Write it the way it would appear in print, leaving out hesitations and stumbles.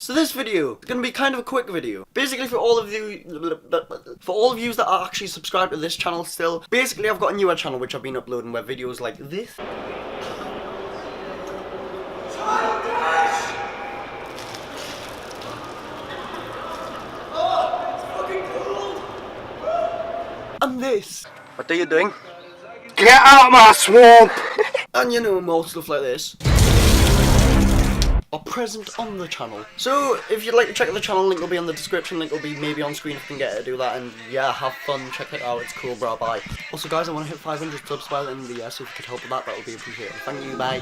So this video is gonna be kind of a quick video. Basically for all of you that are actually subscribed to this channel still, basically I've got a newer channel which I've been uploading where videos like this and this. What are you doing? Get out my swamp! And you know, more stuff like this are present on the channel. So if you'd like to check out the channel, link will be in the description, link will be maybe on screen if you can get it to do that, and yeah, have fun, check it out, it's cool, bro, bye. Also guys, I want to hit 500 subs by the end of the year, so if you could help with that, that would be appreciated. Thank you, bye.